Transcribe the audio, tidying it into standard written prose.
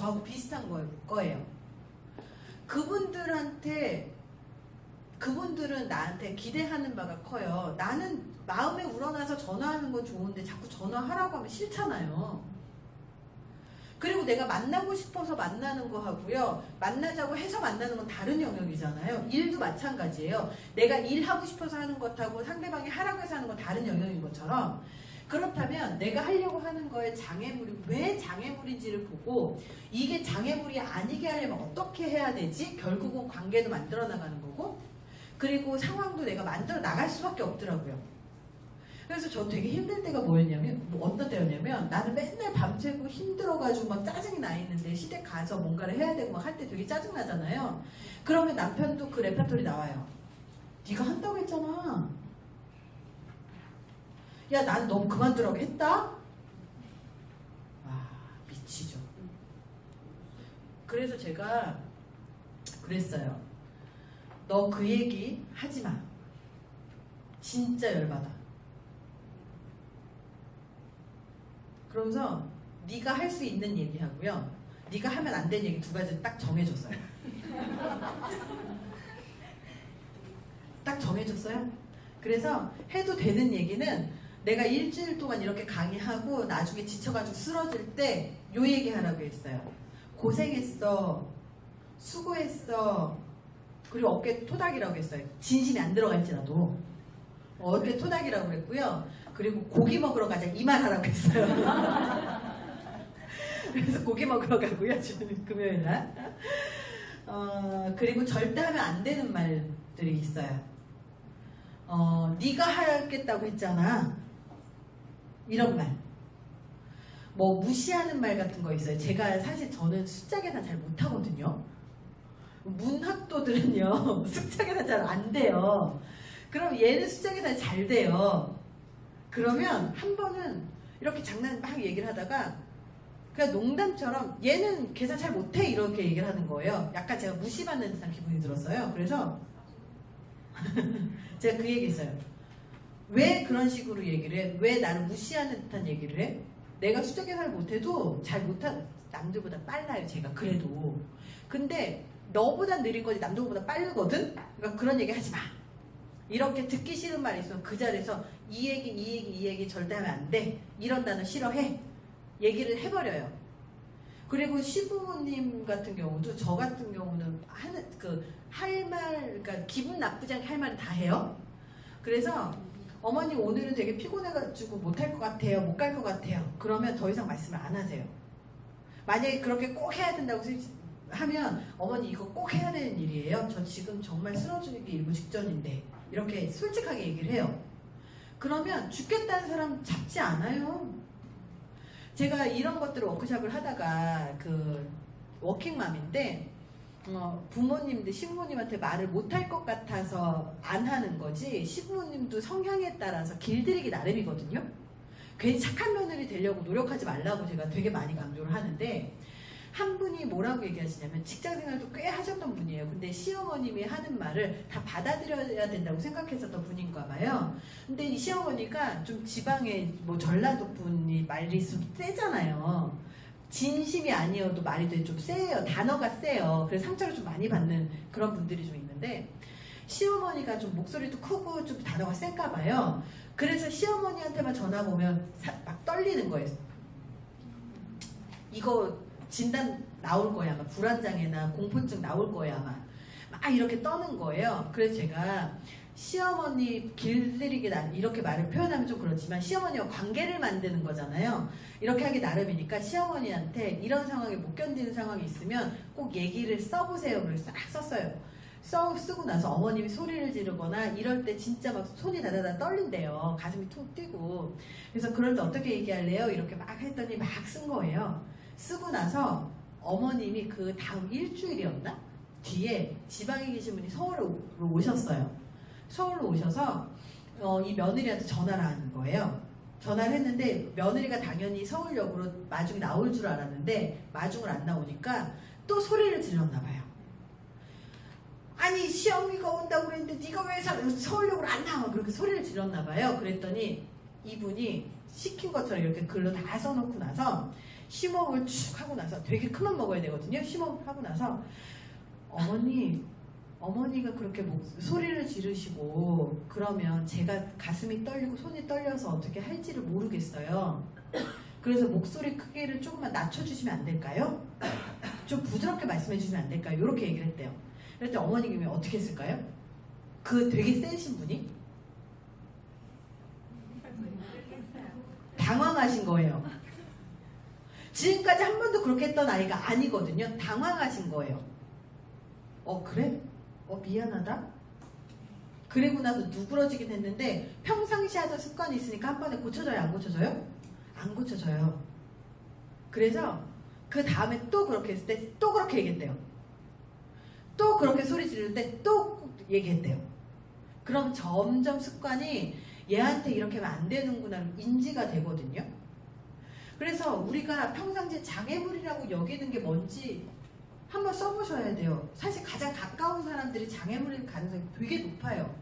저하고 비슷한 거예요. 그분들은 나한테 기대하는 바가 커요. 나는 마음에 우러나서 전화하는 건 좋은데 자꾸 전화하라고 하면 싫잖아요. 그리고 내가 만나고 싶어서 만나는 거 하고요, 만나자고 해서 만나는 건 다른 영역이잖아요. 일도 마찬가지예요. 내가 일하고 싶어서 하는 것하고 상대방이 하라고 해서 하는 건 다른 영역인 것처럼, 그렇다면 내가 하려고 하는 거에 장애물이 왜 장애물인지를 보고 이게 장애물이 아니게 하려면 어떻게 해야 되지? 결국은 관계도 만들어 나가는 거고, 그리고 상황도 내가 만들어 나갈 수밖에 없더라고요. 그래서 저 되게 힘들 때가 뭐였냐면, 어떤 때였냐면, 나는 맨날 밤새고 힘들어가지고 막 짜증이 나 있는데 시댁 가서 뭔가를 해야 되고 막 할 때 되게 짜증나잖아요. 그러면 남편도 그 레퍼토리 나와요. 네가 한다고 했잖아. 야, 난 너 그만두라고 했다? 와, 미치죠. 그래서 제가 그랬어요. 너 그 얘기 하지 마. 진짜 열받아. 그러면서 네가 할 수 있는 얘기하고요, 네가 하면 안 되는 얘기 두 가지 딱 정해줬어요. 딱 정해줬어요. 그래서 해도 되는 얘기는 내가 일주일 동안 이렇게 강의하고 나중에 지쳐가지고 쓰러질 때 요 얘기 하라고 했어요. 고생했어. 수고했어. 그리고 어깨 토닥이라고 했어요. 진심이 안 들어갈지라도. 어깨 토닥이라고 했고요. 그리고 고기 먹으러 가자 이 말 하라고 했어요. 그래서 고기 먹으러 가고요. 금요일 날. 그리고 절대 하면 안 되는 말들이 있어요. 네가 하겠다고 했잖아. 이런 말. 뭐 무시하는 말 같은 거 있어요. 제가 사실 저는 숫자 계산 잘 못하거든요. 문학도들은요 숫자 계산 잘 안 돼요. 그럼 얘는 숫자 계산이 잘 돼요. 그러면 한 번은 이렇게 장난 막 얘기를 하다가 그냥 농담처럼 얘는 계산 잘 못해 이렇게 얘기를 하는 거예요. 약간 제가 무시받는 듯한 기분이 들었어요. 그래서 제가 그 얘기 했어요. 왜 그런 식으로 얘기를 해? 왜 나를 무시하는 듯한 얘기를 해? 내가 숫자 계산을 못해도 잘 못한 남들보다 빨라요. 제가 그래도. 근데 너보다 느린 거지 남들보다 빠르거든? 그러니까 그런 얘기 하지 마. 이렇게 듣기 싫은 말이 있으면 그 자리에서 이 얘기 절대 하면 안 돼. 이런 단어 싫어해. 얘기를 해버려요. 그리고 시부모님 같은 경우도 저 같은 경우는 그러니까 기분 나쁘지 않게 할 말은 다 해요. 그래서 어머니 오늘은 되게 피곤해가지고 못할 것 같아요. 못 갈 것 같아요. 그러면 더 이상 말씀을 안 하세요. 만약에 그렇게 꼭 해야 된다고 하면 어머니 이거 꼭 해야 되는 일이에요. 저 지금 정말 쓰러지기 일부 직전인데 이렇게 솔직하게 얘기를 해요. 그러면 죽겠다는 사람 잡지 않아요. 제가 이런 것들을 워크숍을 하다가 그 워킹맘인데 부모님들 시부모님한테 말을 못할 것 같아서 안 하는 거지 시부모님도 성향에 따라서 길들이기 나름이거든요. 괜히 착한 며느리 되려고 노력하지 말라고 제가 되게 많이 강조를 하는데, 한 분이 뭐라고 얘기하시냐면 직장생활도 꽤 하셨던 분이에요. 근데 시어머님이 하는 말을 다 받아들여야 된다고 생각했었던 분인가 봐요. 근데 이 시어머니가 좀 지방의 뭐 전라도 분이 말이 좀 세잖아요. 진심이 아니어도 말이 되게 좀 세요. 단어가 세요. 그래서 상처를 좀 많이 받는 그런 분들이 좀 있는데, 시어머니가 좀 목소리도 크고 좀 단어가 센가 봐요. 그래서 시어머니한테만 전화 오면 막 떨리는 거예요. 이거 진단 나올 거야. 아마 불안장애나 공포증 나올 거야. 아마 막 이렇게 떠는 거예요. 그래서 제가 시어머니 길들이기 이렇게 말을 표현하면 좀 그렇지만 시어머니와 관계를 만드는 거잖아요. 이렇게 하기 나름이니까 시어머니한테 이런 상황에 못 견디는 상황이 있으면 꼭 얘기를 써보세요. 그래서 싹 썼어요. 쓰고 나서 어머님이 소리를 지르거나 이럴 때 진짜 막 손이 다다다 떨린대요. 가슴이 툭 뛰고. 그래서 그럴 때 어떻게 얘기할래요? 이렇게 막 했더니 막 쓴 거예요. 쓰고 나서 어머님이 그 다음 일주일이었나? 뒤에 지방에 계신 분이 서울로 오셨어요. 서울로 오셔서 이 며느리한테 전화를 하는 거예요. 전화를 했는데 며느리가 당연히 서울역으로 마중이 나올 줄 알았는데 마중을 안 나오니까 또 소리를 질렀나 봐요. 아니 시어미가 온다고 그랬는데 네가 왜 서울역으로 안 나와? 그렇게 소리를 질렀나 봐요. 그랬더니 이분이 시킨 것처럼 이렇게 글로 다 써놓고 나서 심호흡을 쭉 하고 나서 되게 큰맘 먹어야 되거든요. 심호흡 하고 나서 어머니가 그렇게 소리를 지르시고 그러면 제가 가슴이 떨리고 손이 떨려서 어떻게 할지를 모르겠어요. 그래서 목소리 크기를 조금만 낮춰주시면 안 될까요? 좀 부드럽게 말씀해 주시면 안 될까요? 이렇게 얘기를 했대요. 그랬더니 어머님이 어떻게 했을까요? 그 되게 세신 분이 당황하신 거예요. 지금까지 한 번도 그렇게 했던 아이가 아니거든요. 당황하신 거예요. 그래? 미안하다? 그리고 나서 누그러지긴 했는데 평상시 하던 습관이 있으니까 한 번에 고쳐져요? 안 고쳐져요? 안 고쳐져요. 그래서 그 다음에 또 그렇게 했을 때 또 그렇게 얘기했대요. 또 그렇게 소리 지르는데 또 얘기했대요. 그럼 점점 습관이 얘한테 이렇게 하면 안 되는구나 인지가 되거든요. 그래서 우리가 평상시에 장애물이라고 여기는 게 뭔지 한번 써보셔야 돼요. 사실 가장 가까운 사람들이 장애물일 가능성이 되게 높아요.